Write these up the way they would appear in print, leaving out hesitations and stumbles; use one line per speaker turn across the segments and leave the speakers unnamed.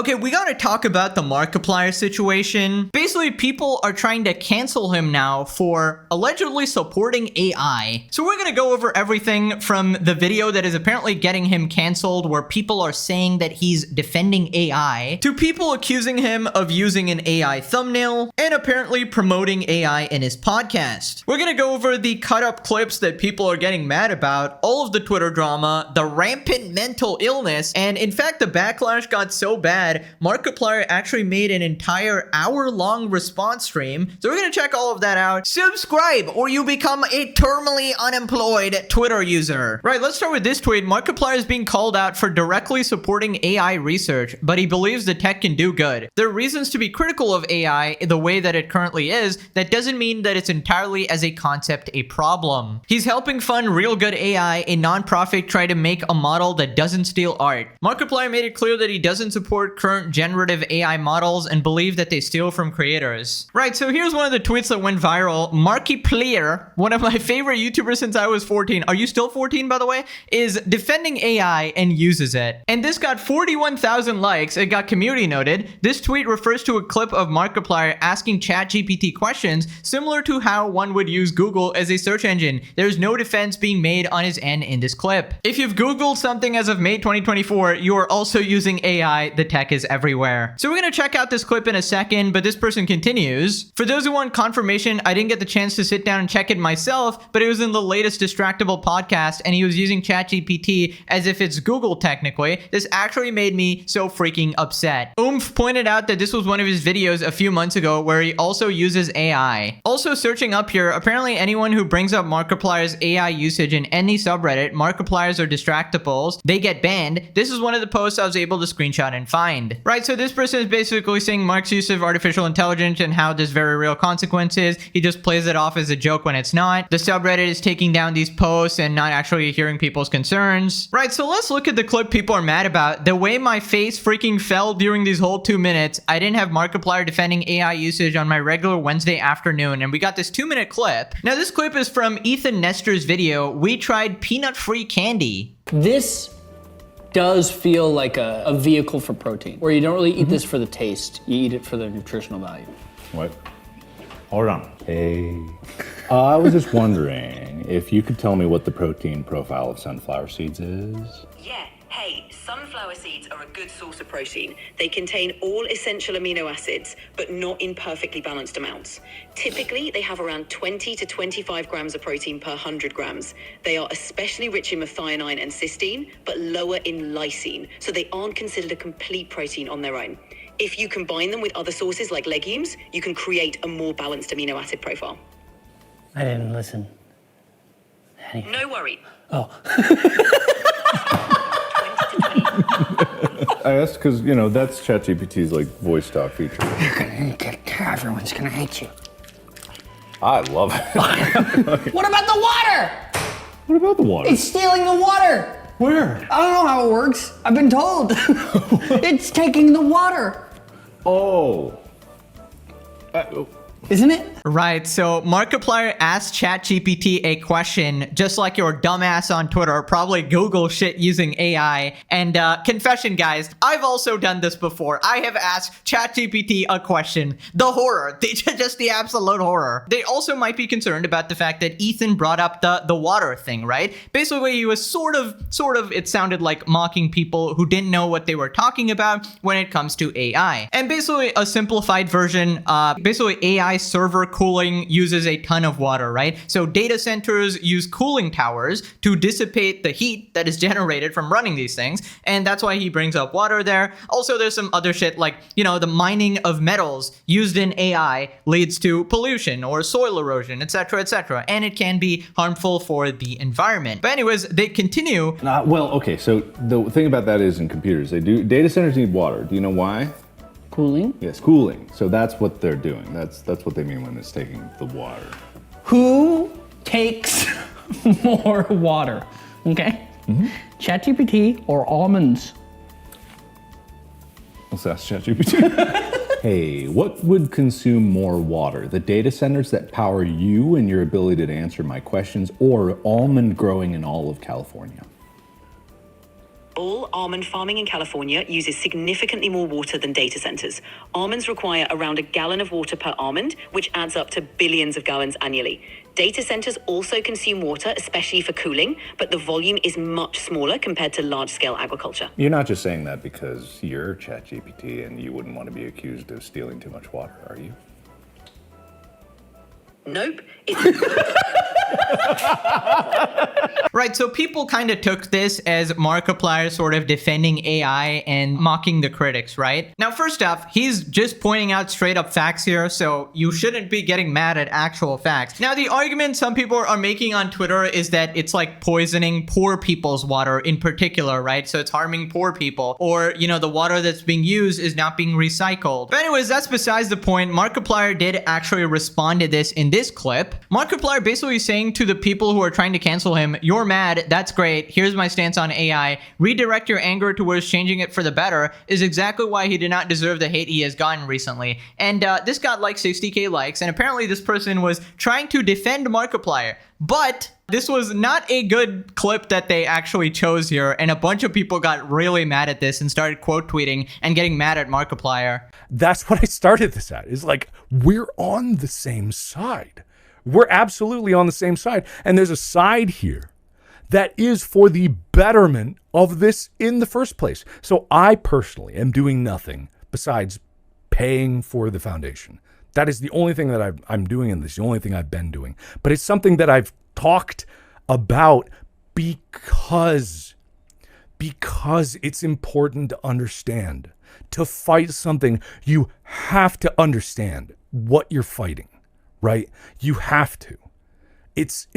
Okay, we gotta talk about the Markiplier situation. Basically, people are trying to cancel him now for allegedly supporting AI. So we're gonna go over everything from the video that is apparently getting him canceled, where people are saying that he's defending AI, to people accusing him of using an AI thumbnail, and apparently promoting AI in his podcast. We're gonna go over the cut-up clips that people are getting mad about, all of the Twitter drama, the rampant mental illness, and in fact, the backlash got so bad, Markiplier actually made an entire hour-long response stream. So we're gonna check all of that out. Subscribe or you become a terminally unemployed Twitter user. Right, let's start with this tweet. Markiplier is being called out for directly supporting AI research, but he believes the tech can do good. There are reasons to be critical of AI the way that it currently is. That doesn't mean that it's entirely as a concept a problem. He's helping fund Real Good AI, a nonprofit try to make a model that doesn't steal art. Markiplier made it clear that he doesn't support current generative AI models and believe that they steal from creators. Right, so here's one of the tweets that went viral. Markiplier, one of my favorite YouTubers since I was 14, are you still 14 by the way, is defending AI and uses it. And this got 41,000 likes. It got community noted. This tweet refers to a clip of Markiplier asking ChatGPT questions similar to how one would use Google as a search engine. There's no defense being made on his end in this clip. If you've Googled something as of May 2024, you are also using AI. The tech is everywhere. So we're gonna check out this clip in a second, but this person continues. For those who want confirmation, I didn't get the chance to sit down and check it myself, but it was in the latest Distractable podcast and he was using ChatGPT as if it's Google technically. This actually made me so freaking upset. Oomph pointed out that this was one of his videos a few months ago where he also uses AI. Also searching up here, apparently anyone who brings up Markiplier's AI usage in any subreddit, Markipliers or Distractables, they get banned. This is one of the posts I was able to screenshot and find. Right, so this person is basically saying Mark's use of artificial intelligence and how there's very real consequences. He just plays it off as a joke when it's not. The subreddit is taking down these posts and not actually hearing people's concerns. Right, so let's look at the clip people are mad about. The way my face freaking fell during these whole 2 minutes, I didn't have Markiplier defending AI usage on my regular Wednesday afternoon, and we got this 2-minute clip. Now this clip is from Ethan Nestor's video, We Tried Peanut-Free Candy.
This does feel like a vehicle for protein, where you don't really eat this for the taste, you eat it for the nutritional value.
What? Hold on. Hey. I was just wondering if you could tell me what the protein profile of sunflower seeds is?
Yeah, hey, sunflower seeds are a good source of protein. They contain all essential amino acids, but not in perfectly balanced amounts. Typically, they have around 20 to 25 grams of protein per 100 grams. They are especially rich in methionine and cysteine, but lower in lysine, so they aren't considered a complete protein on their own. If you combine them with other sources like legumes, you can create a more balanced amino acid profile.
I didn't listen.
No worry.
Oh.
20 to 20.
I asked because, you know, that's ChatGPT's like voice talk feature.
Everyone's gonna hate you.
I love it.
What about the water?
What about the water?
It's stealing the water.
Where?
I don't know how it works. I've been told. It's taking the water.
Oh.
Isn't it?
Right, so Markiplier asked ChatGPT a question just like your dumbass on Twitter, probably Google shit using AI. And confession, guys, I've also done this before. I have asked ChatGPT a question. The horror, just the absolute horror. They also might be concerned about the fact that Ethan brought up the water thing, right? Basically, he was sort of, it sounded like mocking people who didn't know what they were talking about when it comes to AI. And basically, a simplified version, basically AI server cooling uses a ton of water, right? So data centers use cooling towers to dissipate the heat that is generated from running these things. And that's why he brings up water there. Also, there's some other shit like, you know, the mining of metals used in AI leads to pollution or soil erosion, etc., etc. And it can be harmful for the environment. But anyways, they continue.
Well, okay, so the thing about that is in computers, data centers need water. Do you know why?
Cooling?
Yes, cooling. So that's what they're doing. That's what they mean when it's taking the water.
Who takes more water? Okay? Mm-hmm. ChatGPT or almonds?
Let's ask ChatGPT. Hey, what would consume more water? The data centers that power you and your ability to answer my questions, or almond growing in all of California?
All almond farming in California uses significantly more water than data centers. Almonds require around a gallon of water per almond, which adds up to billions of gallons annually. Data centers also consume water, especially for cooling, but the volume is much smaller compared to large-scale agriculture.
You're not just saying that because you're ChatGPT and you wouldn't want to be accused of stealing too much water, are you?
Nope.
Right, so people kind of took this as Markiplier sort of defending AI and mocking the critics, right? Now, first off, he's just pointing out straight up facts here, so you shouldn't be getting mad at actual facts. Now, the argument some people are making on Twitter is that it's like poisoning poor people's water in particular, right? So it's harming poor people, or, you know, the water that's being used is not being recycled. But anyways, that's besides the point. Markiplier did actually respond to this in this clip. Markiplier basically saying to the people who are trying to cancel him, "You're mad, that's great, here's my stance on AI, redirect your anger towards changing it for the better," is exactly why he did not deserve the hate he has gotten recently. And this got like 60k likes, and apparently this person was trying to defend Markiplier. But this was not a good clip that they actually chose here, and a bunch of people got really mad at this and started quote tweeting and getting mad at Markiplier.
That's what I started this at, is like, we're on the same side. We're absolutely on the same side. And there's a side here that is for the betterment of this in the first place. So I personally am doing nothing besides paying for the foundation. That is the only thing that I'm doing in this, the only thing I've been doing. But it's something that I've talked about because it's important to understand. To fight something, you have to understand what you're fighting, right? You have to. It's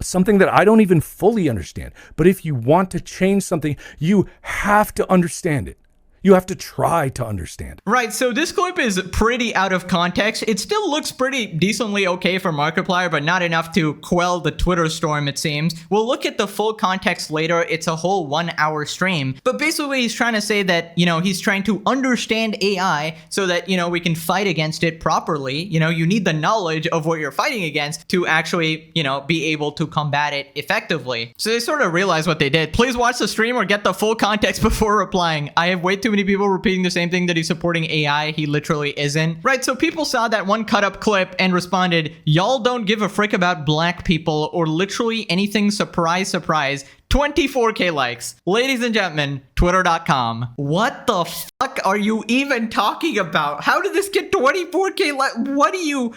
something that I don't even fully understand. But if you want to change something, you have to understand it. You have to try to understand.
Right, so this clip is pretty out of context. It still looks pretty decently okay for Markiplier, but not enough to quell the Twitter storm, it seems. We'll look at the full context later. It's a whole 1 hour stream. But basically, he's trying to say that, you know, he's trying to understand AI so that, you know, we can fight against it properly. You know, you need the knowledge of what you're fighting against to actually, you know, be able to combat it effectively. So they sort of realized what they did. Please watch the stream or get the full context before replying. I have way too many people repeating the same thing, that he's supporting AI. He literally isn't. Right, so people saw that one cut up clip and responded, "Y'all don't give a frick about black people or literally anything, surprise, surprise." 24k likes. Ladies and gentlemen, twitter.com. What the fuck are you even talking about? How did this get 24k likes?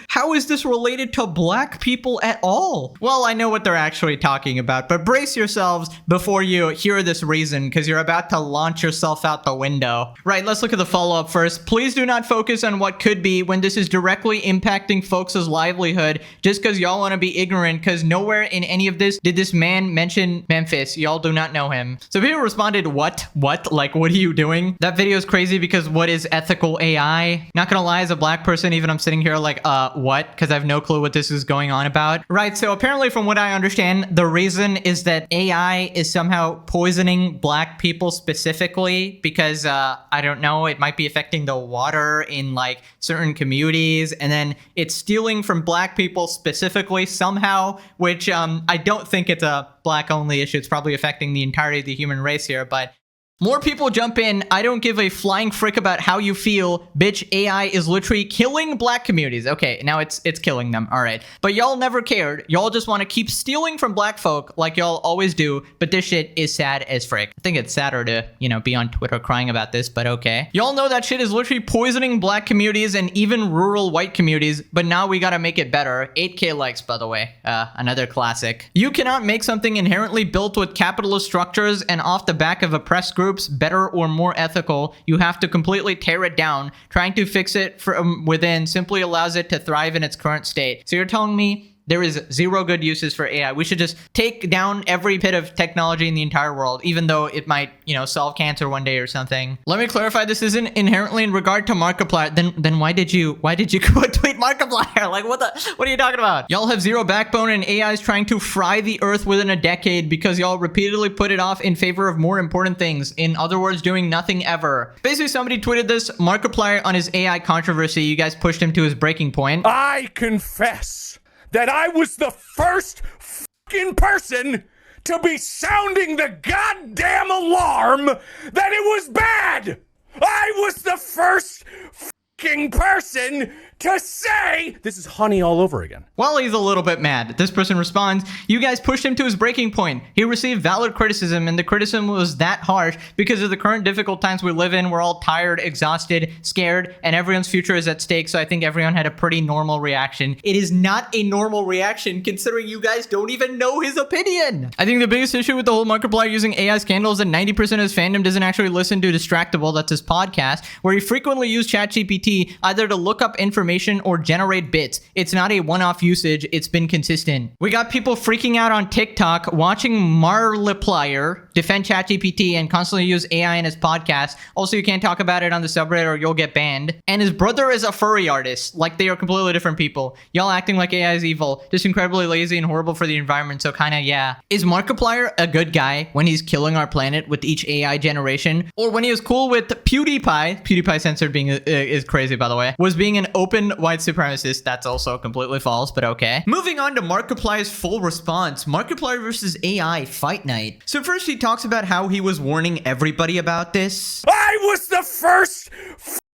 How is this related to black people at all? Well, I know what they're actually talking about, but brace yourselves before you hear this reason, because you're about to launch yourself out the window. Right, let's look at the follow-up first. Please do not focus on what could be when this is directly impacting folks' livelihood just because y'all want to be ignorant, because nowhere in any of this did this man mention Memphis. Y'all do not know him. So people responded, what? Like, what are you doing? That video is crazy because what is ethical AI? Not gonna lie, as a black person, even I'm sitting here like, what? Because I have no clue what this is going on about. Right, so apparently from what I understand, the reason is that AI is somehow poisoning black people specifically because, I don't know, it might be affecting the water in like certain communities, and then it's stealing from black people specifically somehow, which I don't think it's a black only issue. It's probably affecting the entirety of the human race here, but more people jump in. I don't give a flying frick about how you feel. Bitch, AI is literally killing black communities. Okay, now it's killing them. All right. But y'all never cared. Y'all just want to keep stealing from black folk like y'all always do. But this shit is sad as frick. I think it's sadder to, you know, be on Twitter crying about this, but okay. Y'all know that shit is literally poisoning black communities and even rural white communities, but now we gotta make it better. 8k likes, by the way. Another classic. You cannot make something inherently built with capitalist structures and off the back of oppressed groups better or more ethical. You have to completely tear it down. Trying to fix it from within simply allows it to thrive in its current state. So you're telling me there is zero good uses for AI. We should just take down every bit of technology in the entire world, even though it might, you know, solve cancer one day or something. Let me clarify, this isn't inherently in regard to Markiplier. Then why did you quote tweet Markiplier? Like, what are you talking about? Y'all have zero backbone, and AI is trying to fry the earth within a decade because y'all repeatedly put it off in favor of more important things. In other words, doing nothing ever. Basically, somebody tweeted this, Markiplier on his AI controversy. You guys pushed him to his breaking point.
I confess that I was the first fucking person to be sounding the goddamn alarm that it was bad. I was the first fucking person to say this is honey all over again.
Well, he's a little bit mad. This person responds, "You guys pushed him to his breaking point. He received valid criticism, and the criticism was that harsh because of the current difficult times we live in. We're all tired, exhausted, scared, and everyone's future is at stake, so I think everyone had a pretty normal reaction." It is not a normal reaction considering you guys don't even know his opinion. I think the biggest issue with the whole Markiplier using AI scandal is that 90% of his fandom doesn't actually listen to Distractable, that's his podcast, where he frequently used ChatGPT either to look up information or generate bits. It's not a one-off usage, it's been consistent. We got people freaking out on TikTok watching Markiplier defend ChatGPT and constantly use AI in his podcast. Also, you can't talk about it on the subreddit or you'll get banned. And his brother is a furry artist. Like, they are completely different people. Y'all acting like AI is evil. Just incredibly lazy and horrible for the environment, so kinda yeah. Is Markiplier a good guy when he's killing our planet with each AI generation? Or when he was cool with PewDiePie censored being is crazy by the way, was being an open white supremacist? That's also completely false, but okay. Moving on to Markiplier's full response, Markiplier versus AI Fight Night. So first he talks about how he was warning everybody about this.
I was the first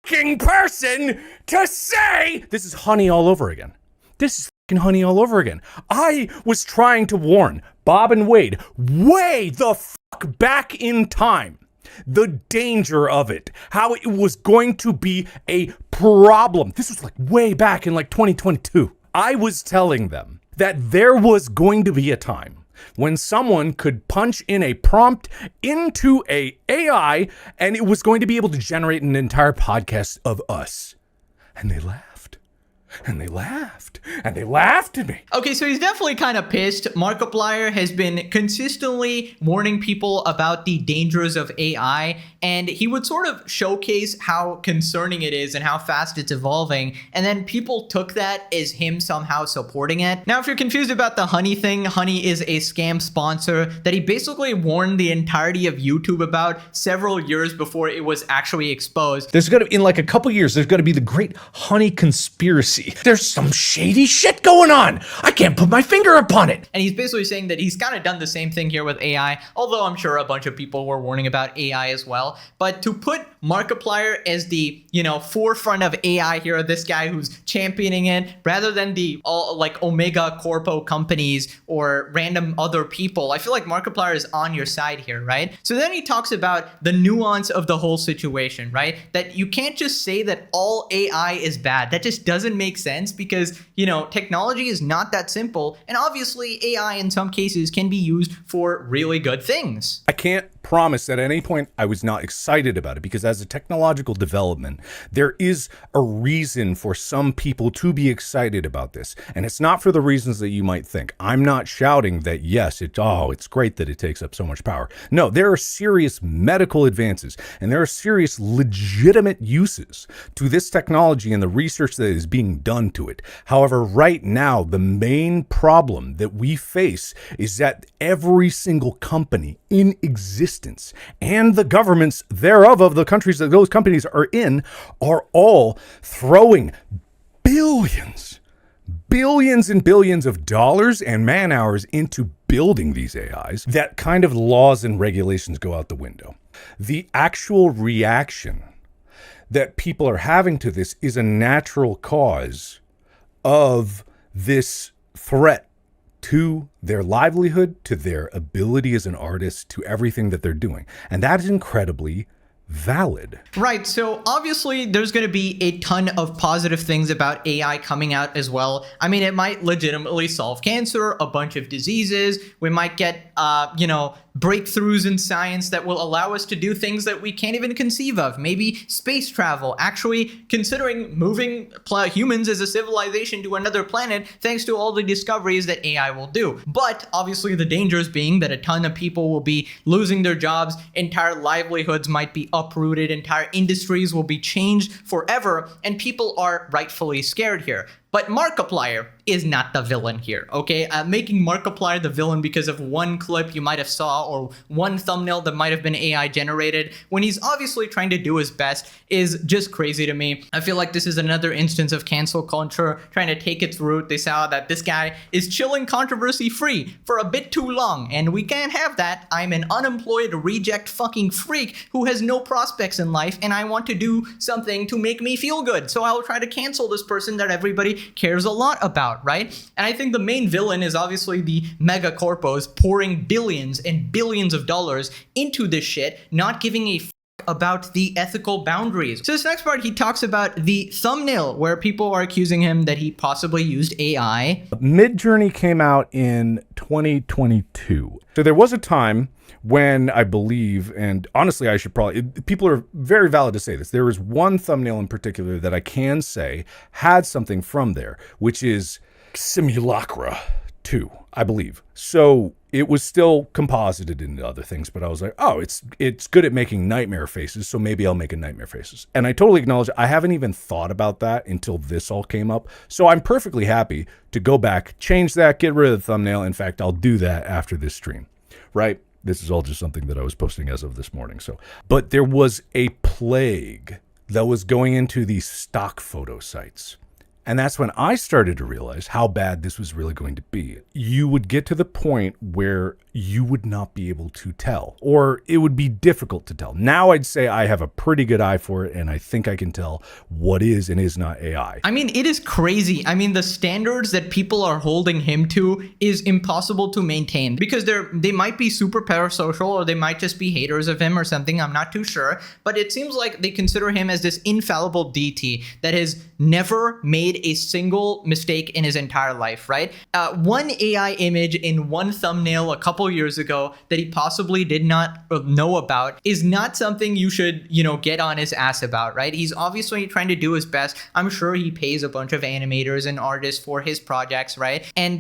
fucking person to say this is honey all over again. This is fucking honey all over again. I was trying to warn Bob and Wade way the fuck back in time. The danger of it, how it was going to be a problem. This was like way back in like 2022. I was telling them that there was going to be a time when someone could punch in a prompt into a AI and it was going to be able to generate an entire podcast of us. And they laughed. And they laughed. And they laughed at me.
Okay, so he's definitely kind of pissed. Markiplier has been consistently warning people about the dangers of AI, and he would sort of showcase how concerning it is and how fast it's evolving, and then people took that as him somehow supporting it. Now, if you're confused about the Honey thing, Honey is a scam sponsor that he basically warned the entirety of YouTube about several years before it was actually exposed.
There's gonna, in like a couple years, there's gonna be the great honey conspiracy. There's some shady shit going on. I can't put my finger upon it.
And he's basically saying that he's kind of done the same thing here with AI, although I'm sure a bunch of people were warning about AI as well. But to put Markiplier as the, forefront of AI here, this guy who's championing it, rather than the like Omega Corpo companies or random other people, I feel like Markiplier is on your side here, right? So then he talks about the nuance of the whole situation, right? That you can't just say that all AI is bad. That just doesn't make sense because, technology is not that simple. And obviously AI in some cases can be used for really good things.
I can't promise at any point I was not excited about it because as a technological development, there is a reason for some people to be excited about this. And it's not for the reasons that you might think. I'm not shouting that, yes, it's great that it takes up so much power. No, there are serious medical advances and there are serious legitimate uses to this technology and the research that is being done to it. However, right now, the main problem that we face is that every single company in existence and the governments thereof of the countries that those companies are in are all throwing billions and billions of dollars and man hours into building these AIs. That kind of laws and regulations go out the window. The actual reaction that people are having to this is a natural cause of this threat to their livelihood, to their ability as an artist, to everything that they're doing. And that is incredibly valid.
Right, so obviously there's going to be a ton of positive things about AI coming out as well. I mean, it might legitimately solve cancer, a bunch of diseases. We might get, breakthroughs in science that will allow us to do things that we can't even conceive of. Maybe space travel, actually considering moving humans as a civilization to another planet thanks to all the discoveries that AI will do. But obviously the dangers being that a ton of people will be losing their jobs, entire livelihoods might be uprooted, entire industries will be changed forever, and people are rightfully scared here. But Markiplier is not the villain here, okay? Making Markiplier the villain because of one clip you might have saw or one thumbnail that might have been AI generated when he's obviously trying to do his best is just crazy to me. I feel like this is another instance of cancel culture trying to take its root. They saw that this guy is chilling controversy free for a bit too long, and we can't have that. I'm an unemployed reject fucking freak who has no prospects in life, and I want to do something to make me feel good. So I'll try to cancel this person that everybody cares a lot about, right? And I think the main villain is obviously the mega corpos pouring billions and billions of dollars into this shit, not giving a about the ethical boundaries. So this next part, he talks about the thumbnail where people are accusing him that he possibly used AI.
Midjourney came out in 2022. So there was a time when I believe, and honestly, I should probably, people are very valid to say this. There is one thumbnail in particular that I can say had something from there, which is Simulacra 2, I believe. So it was still composited into other things, but I was like, oh, it's good at making nightmare faces, so maybe I'll make a nightmare faces. And I totally acknowledge I haven't even thought about that until this all came up. So I'm perfectly happy to go back, change that, get rid of the thumbnail. In fact, I'll do that after this stream, right? This is all just something that I was posting as of this morning. So, but there was a plague that was going into these stock photo sites. And that's when I started to realize how bad this was really going to be. You would get to the point where you would not be able to tell, or it would be difficult to tell. Now I'd say I have a pretty good eye for it, and I think I can tell what is and is not AI.
I mean, it is crazy. I mean, the standards that people are holding him to is impossible to maintain because they might be super parasocial or they might just be haters of him or something. I'm not too sure. But it seems like they consider him as this infallible deity that has never made a single mistake in his entire life, right? One AI image in one thumbnail a couple years ago that he possibly did not know about is not something you should, get on his ass about, right? He's obviously trying to do his best. I'm sure he pays a bunch of animators and artists for his projects, right? And,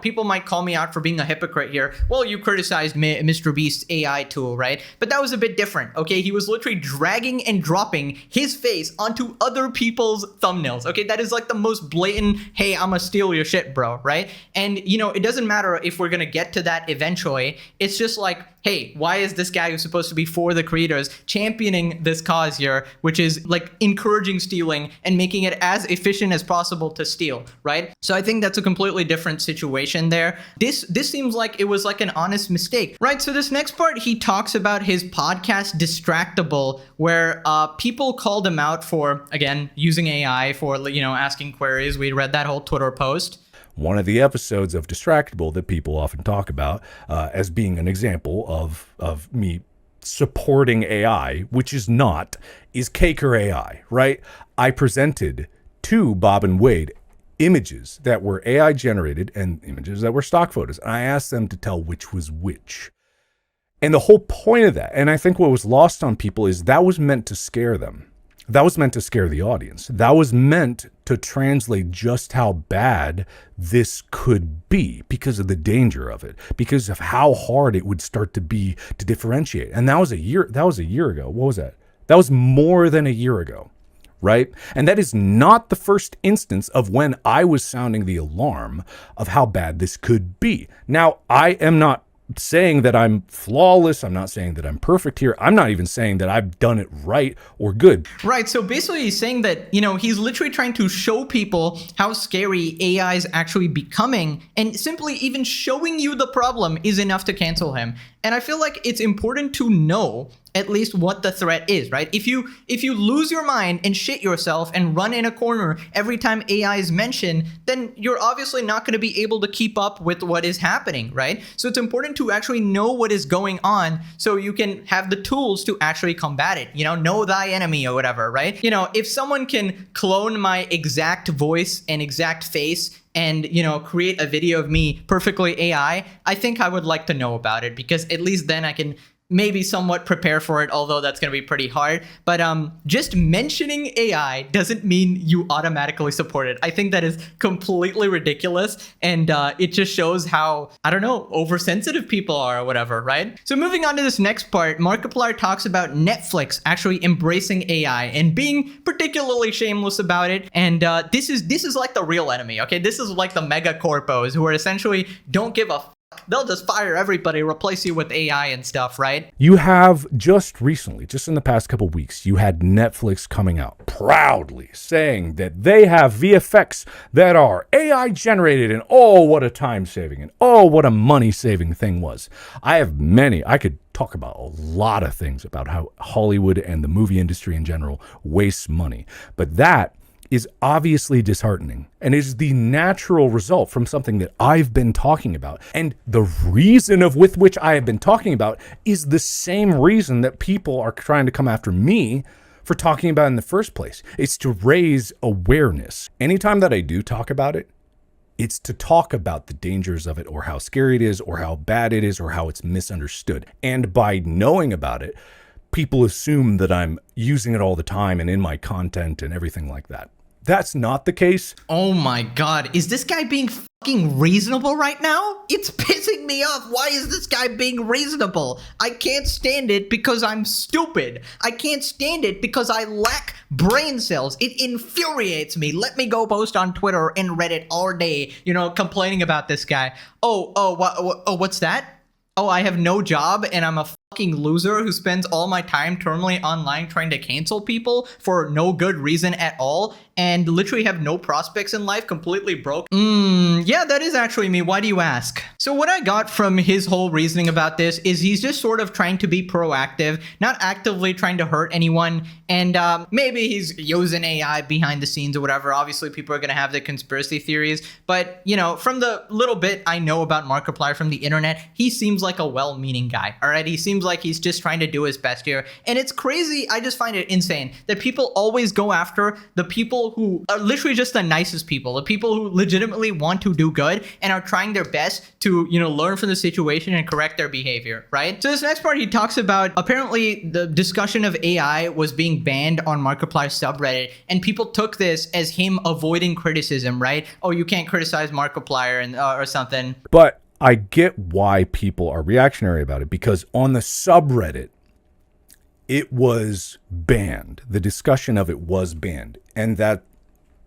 people might call me out for being a hypocrite here. Well, you criticized Mr. Beast's AI tool, right? But that was a bit different, okay? He was literally dragging and dropping his face onto other people's thumbnails, okay? That is like the most blatant, hey, I'm gonna steal your shit, bro, right? And, it doesn't matter if we're gonna get to that eventually. It's just like, hey, why is this guy who's supposed to be for the creators championing this cause here, which is like encouraging stealing and making it as efficient as possible to steal, right? So I think that's a completely different situation there. This seems like it was like an honest mistake, right? So this next part, he talks about his podcast Distractable, where people called him out for, again, using AI for, asking queries. We read that whole Twitter post.
One of the episodes of Distractable that people often talk about as being an example of me supporting AI, which is not, is Caker AI, right? I presented to Bob and Wade images that were AI generated and images that were stock photos. And I asked them to tell which was which. And the whole point of that, and I think what was lost on people, is that was meant to scare them. That was meant to scare the audience. That was meant to translate just how bad this could be because of the danger of it, because of how hard it would start to be to differentiate. And that was a year ago. What was that? That was more than a year ago, right? And that is not the first instance of when I was sounding the alarm of how bad this could be. Now, I am not saying that I'm flawless. I'm not saying that I'm perfect here. I'm not even saying that I've done it right or good.
Right. So basically he's saying that, he's literally trying to show people how scary AI is actually becoming, and simply even showing you the problem is enough to cancel him. And I feel like it's important to know at least what the threat is, right? If you lose your mind and shit yourself and run in a corner every time AI is mentioned, then you're obviously not going to be able to keep up with what is happening, right? So it's important to actually know what is going on so you can have the tools to actually combat it, know thy enemy or whatever, right? If someone can clone my exact voice and exact face and, create a video of me perfectly AI, I think I would like to know about it, because at least then I can maybe somewhat prepare for it, although that's going to be pretty hard. But just mentioning AI doesn't mean you automatically support it. I think that is completely ridiculous. And it just shows how, I don't know, oversensitive people are or whatever, right? So moving on to this next part, Markiplier talks about Netflix actually embracing AI and being particularly shameless about it. And this is like the real enemy, okay? This is like the mega corpos who are essentially don't give a they'll just fire everybody, replace you with AI and stuff, right?
You have just recently, just in the past couple weeks, you had Netflix coming out proudly saying that they have VFX that are AI generated, and oh, what a time saving, and oh, what a money saving thing was. I could talk about a lot of things about how Hollywood and the movie industry in general wastes money, but that is obviously disheartening and is the natural result from something that I've been talking about. And the reason with which I have been talking about is the same reason that people are trying to come after me for talking about in the first place. It's to raise awareness. Anytime that I do talk about it, it's to talk about the dangers of it or how scary it is or how bad it is or how it's misunderstood. And by knowing about it, people assume that I'm using it all the time and in my content and everything like that. That's not the case.
Oh my God. Is this guy being fucking reasonable right now? It's pissing me off. Why is this guy being reasonable? I can't stand it because I'm stupid. I can't stand it because I lack brain cells. It infuriates me. Let me go post on Twitter and Reddit all day, complaining about this guy. What's that? Oh, I have no job and I'm a fucking loser who spends all my time terminally online trying to cancel people for no good reason at all and literally have no prospects in life, completely broke. Yeah, that is actually me. Why do you ask? So what I got from his whole reasoning about this is he's just sort of trying to be proactive, not actively trying to hurt anyone. And maybe he's using AI behind the scenes or whatever. Obviously, people are going to have their conspiracy theories. But, from the little bit I know about Markiplier from the internet, he seems like a well-meaning guy, all right? He seems like he's just trying to do his best here. And it's crazy. I just find it insane that people always go after the people who are literally just the nicest people, the people who legitimately want to do good and are trying their best to, learn from the situation and correct their behavior, right? So this next part, he talks about apparently the discussion of AI was being banned on Markiplier's subreddit, and people took this as him avoiding criticism, right? Oh, you can't criticize Markiplier and or something.
But I get why people are reactionary about it, because on the subreddit, it was banned. The discussion of it was banned. And that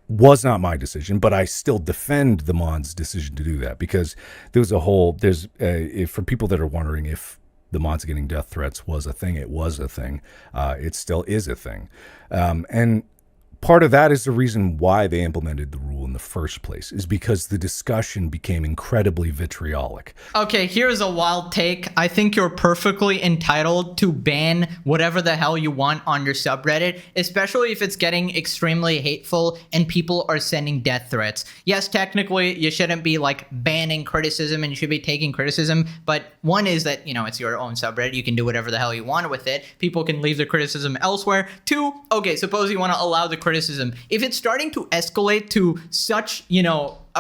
was not my decision, but I still defend the mod's decision to do that, because there was for people that are wondering if the mods getting death threats was a thing, it was a thing. It still is a thing. And part of that is the reason why they implemented the rule in the first place, is because the discussion became incredibly vitriolic.
Okay, here's a wild take. I think you're perfectly entitled to ban whatever the hell you want on your subreddit, especially if it's getting extremely hateful and people are sending death threats. Yes, technically, you shouldn't be banning criticism and you should be taking criticism, but one is that, it's your own subreddit. You can do whatever the hell you want with it. People can leave their criticism elsewhere. Two, okay, suppose you want to allow the criticism. If it's starting to escalate to such,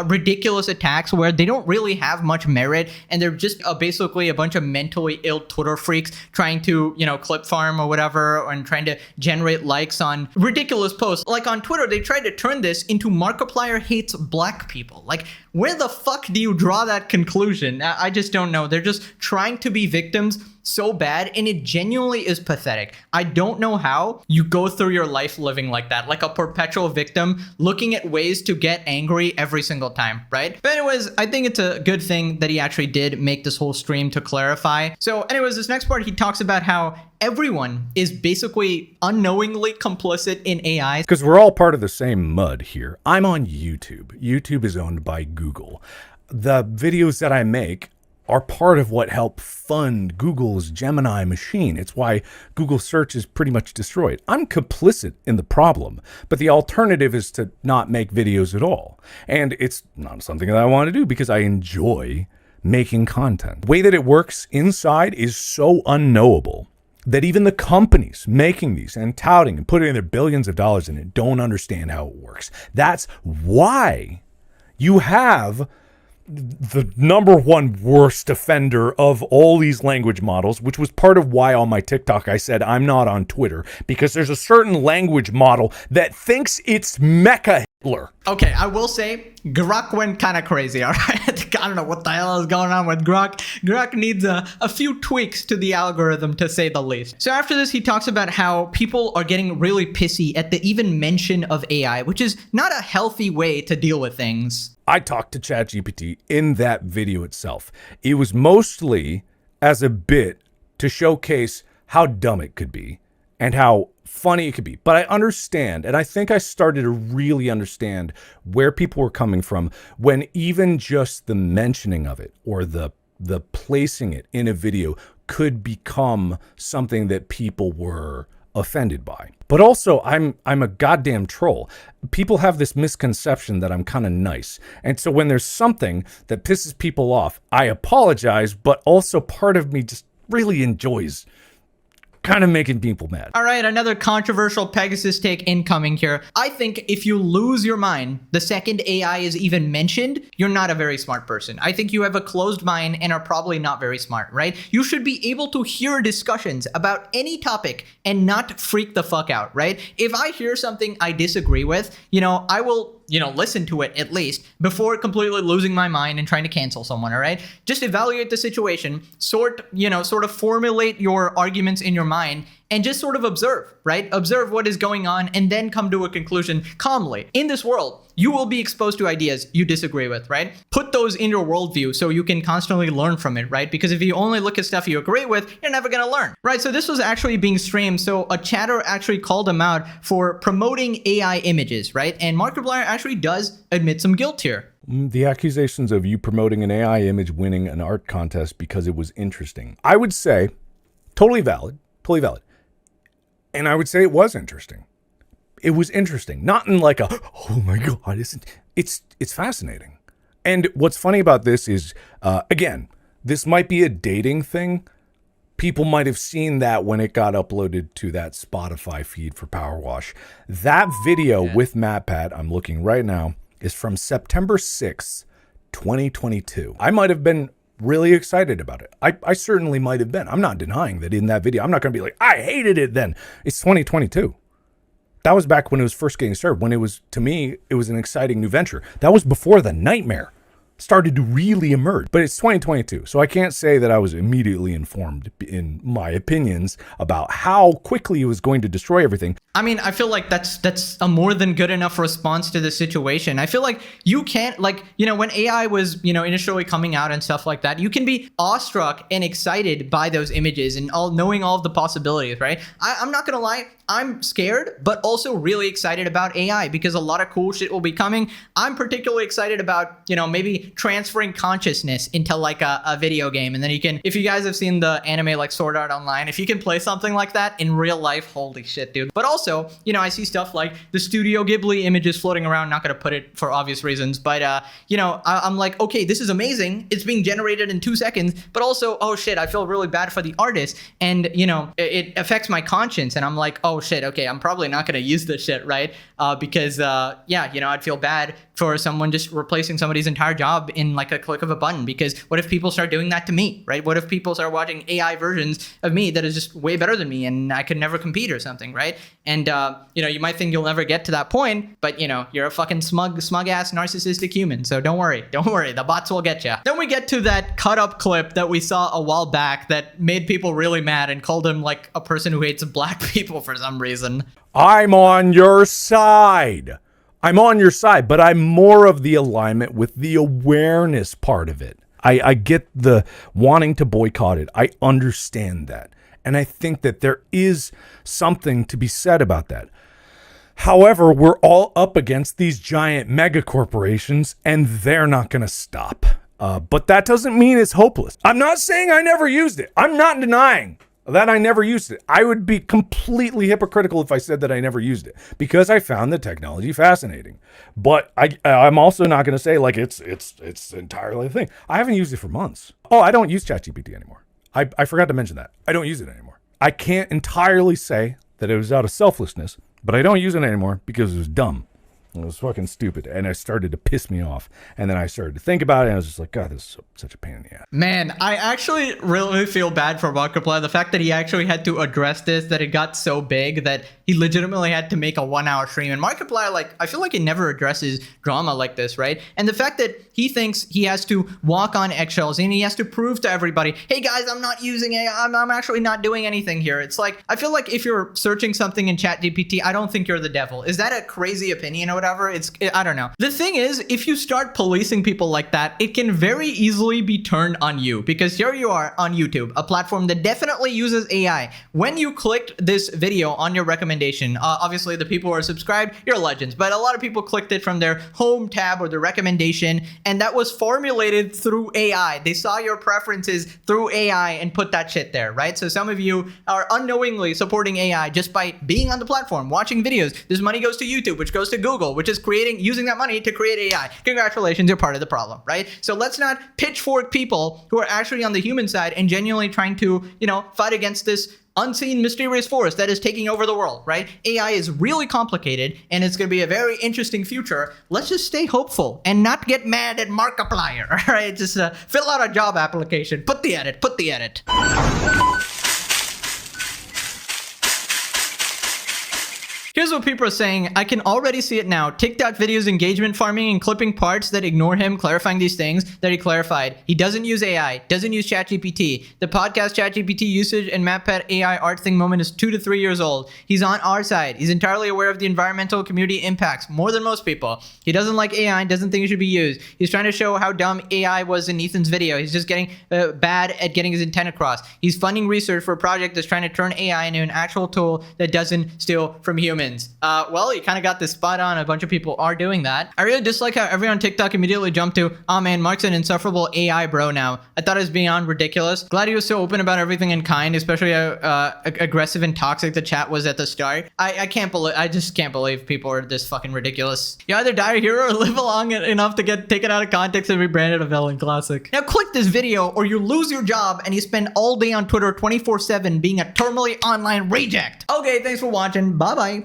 ridiculous attacks where they don't really have much merit and they're just basically a bunch of mentally ill Twitter freaks trying to, clip farm or whatever and trying to generate likes on ridiculous posts. Like on Twitter, they tried to turn this into Markiplier hates black people. Where the fuck do you draw that conclusion? I just don't know. They're just trying to be victims so bad, and it genuinely is pathetic. I don't know how you go through your life living like that, like a perpetual victim, looking at ways to get angry every single time, right? But anyways, I think it's a good thing that he actually did make this whole stream to clarify. So anyways, this next part, he talks about how everyone is basically unknowingly complicit in AI.
Because we're all part of the same mud here. I'm on YouTube. YouTube is owned by Google. The videos that I make are part of what helped fund Google's Gemini machine. It's why Google search is pretty much destroyed. I'm complicit in the problem, but the alternative is to not make videos at all. And it's not something that I want to do because I enjoy making content. The way that it works inside is so unknowable that even the companies making these and touting and putting their billions of dollars in it don't understand how it works. That's why you have the number one worst offender of all these language models, which was part of why on my TikTok I said I'm not on Twitter, because there's a certain language model that thinks it's Mecha Hitler.
Okay, I will say Grok went kind of crazy, all right? I don't know what the hell is going on with Grok. Grok needs a few tweaks to the algorithm, to say the least. So after this, he talks about how people are getting really pissy at the even mention of AI, which is not a healthy way to deal with things.
I talked to ChatGPT in that video itself. It was mostly as a bit to showcase how dumb it could be and how funny it could be. But I understand, and I think I started to really understand where people were coming from when even just the mentioning of it or the placing it in a video could become something that people were offended by. But also, I'm a goddamn troll. People have this misconception that I'm kind of nice. And so when there's something that pisses people off, I apologize, but also part of me just really enjoys kind of making people mad.
All right, another controversial Pegasus take incoming here. I think if you lose your mind the second AI is even mentioned, you're not a very smart person. I think you have a closed mind and are probably not very smart, right? You should be able to hear discussions about any topic and not freak the fuck out, right? If I hear something I disagree with, I will listen to it at least before completely losing my mind and trying to cancel someone, all right? Just evaluate the situation, sort of formulate your arguments in your mind and just sort of observe, right? Observe what is going on and then come to a conclusion calmly. In this world, you will be exposed to ideas you disagree with, right? Put those in your worldview so you can constantly learn from it, right? Because if you only look at stuff you agree with, you're never gonna learn, right? So this was actually being streamed. So a chatter actually called him out for promoting AI images, right? And Markiplier actually does admit some guilt here.
The accusations of you promoting an AI image winning an art contest because it was interesting, I would say totally valid. And I would say it was interesting. It was interesting, not in like a, oh my God, it's fascinating. And what's funny about this is, again, this might be a dating thing. People might have seen that when it got uploaded to that Spotify feed for Power Wash. That video with MatPat, I'm looking right now, is from September 6th, 2022. I might have been really excited about it. I certainly might have been. I'm not denying that in that video. I'm not going to be like, I hated it then. It's 2022. That was back when it was first getting started. When it was, to me, it was an exciting new venture. That was before the nightmare started to really emerge. But it's 2022, so I can't say that I was immediately informed in my opinions about how quickly it was going to destroy everything.
I mean, I feel like that's a more than good enough response to the situation. I feel like you can't, when AI was, initially coming out and stuff like that, you can be awestruck and excited by those images and knowing all of the possibilities, right? I'm not gonna lie, I'm scared, but also really excited about AI because a lot of cool shit will be coming. I'm particularly excited about, maybe transferring consciousness into like a video game. And then you can, if you guys have seen the anime like Sword Art Online, if you can play something like that in real life, holy shit, dude. But also, I see stuff like the Studio Ghibli images floating around, not gonna put it for obvious reasons, but I'm like, okay, this is amazing. It's being generated in 2 seconds, but also, oh shit, I feel really bad for the artist. And, it affects my conscience. And I'm like, oh shit, okay, I'm probably not gonna use this shit, right? Because I'd feel bad for someone just replacing somebody's entire job in like a click of a button. Because what if people start doing that to me, right? What if people start watching AI versions of me that is just way better than me and I could never compete or something, right? And you might think you'll never get to that point, but you're a fucking smug ass narcissistic human. So don't worry, the bots will get you. Then we get to that cut up clip that we saw a while back that made people really mad and called him like a person who hates black people for some reason.
I'm on your side. But I'm more of the alignment with the awareness part of it. I get the wanting to boycott it. I understand that. And I think that there is something to be said about that. However, we're all up against these giant mega corporations and they're not going to stop. But that doesn't mean it's hopeless. I'm not saying I never used it. I'm not denying that I never used it. I would be completely hypocritical if I said that I never used it because I found the technology fascinating. But I'm also not going to say like it's entirely a thing. I haven't used it for months. Oh, I don't use ChatGPT anymore. I forgot to mention that. I don't use it anymore. I can't entirely say that it was out of selflessness, but I don't use it anymore because it was dumb. It was fucking stupid. And it started to piss me off. And then I started to think about it, and I was just like, God, this is such a pain in the ass.
Man, I actually really feel bad for Markiplier. The fact that he actually had to address this, that it got so big that he legitimately had to make a 1-hour stream. And Markiplier, like, I feel like he never addresses drama like this, right? And the fact that he thinks he has to walk on eggshells and he has to prove to everybody, hey guys, I'm not using AI, I'm actually not doing anything here. It's like, I feel like if you're searching something in ChatGPT, I don't think you're the devil. Is that a crazy opinion or whatever? I don't know. The thing is, if you start policing people like that, it can very easily be turned on you, because here you are on YouTube, a platform that definitely uses AI. When you clicked this video on your recommendation, obviously the people who are subscribed, you're legends, but a lot of people clicked it from their home tab or their recommendation, and that was formulated through AI. They saw your preferences through AI and put that shit there, right? So some of you are unknowingly supporting AI just by being on the platform, watching videos. This money goes to YouTube, which goes to Google, which is using that money to create AI. Congratulations, you're part of the problem, right? So let's not pitchfork people who are actually on the human side and genuinely trying to, fight against this unseen mysterious force that is taking over the world, right? AI is really complicated and it's going to be a very interesting future. Let's just stay hopeful and not get mad at Markiplier, all right? Just fill out a job application, put the edit. Here's what people are saying. I can already see it now. TikTok videos engagement farming and clipping parts that ignore him clarifying these things that he clarified. He doesn't use AI, doesn't use ChatGPT. The podcast ChatGPT usage and MatPat AI art thing moment is 2 to 3 years old. He's on our side. He's entirely aware of the environmental community impacts, more than most people. He doesn't like AI and doesn't think it should be used. He's trying to show how dumb AI was in Ethan's video. He's just getting bad at getting his intent across. He's funding research for a project that's trying to turn AI into an actual tool that doesn't steal from humans. Well, you kind of got this spot on. A bunch of people are doing that. I really dislike how everyone on TikTok immediately jumped to, oh man, Mark's an insufferable AI bro now. I thought it was beyond ridiculous. Glad he was so open about everything and kind, especially how aggressive and toxic the chat was at the start. I just can't believe people are this fucking ridiculous. You either die a hero or live long enough to get taken out of context and rebranded a villain. Classic. Now click this video or you lose your job and you spend all day on Twitter 24/7 being a terminally online reject. Okay, thanks for watching. Bye-bye.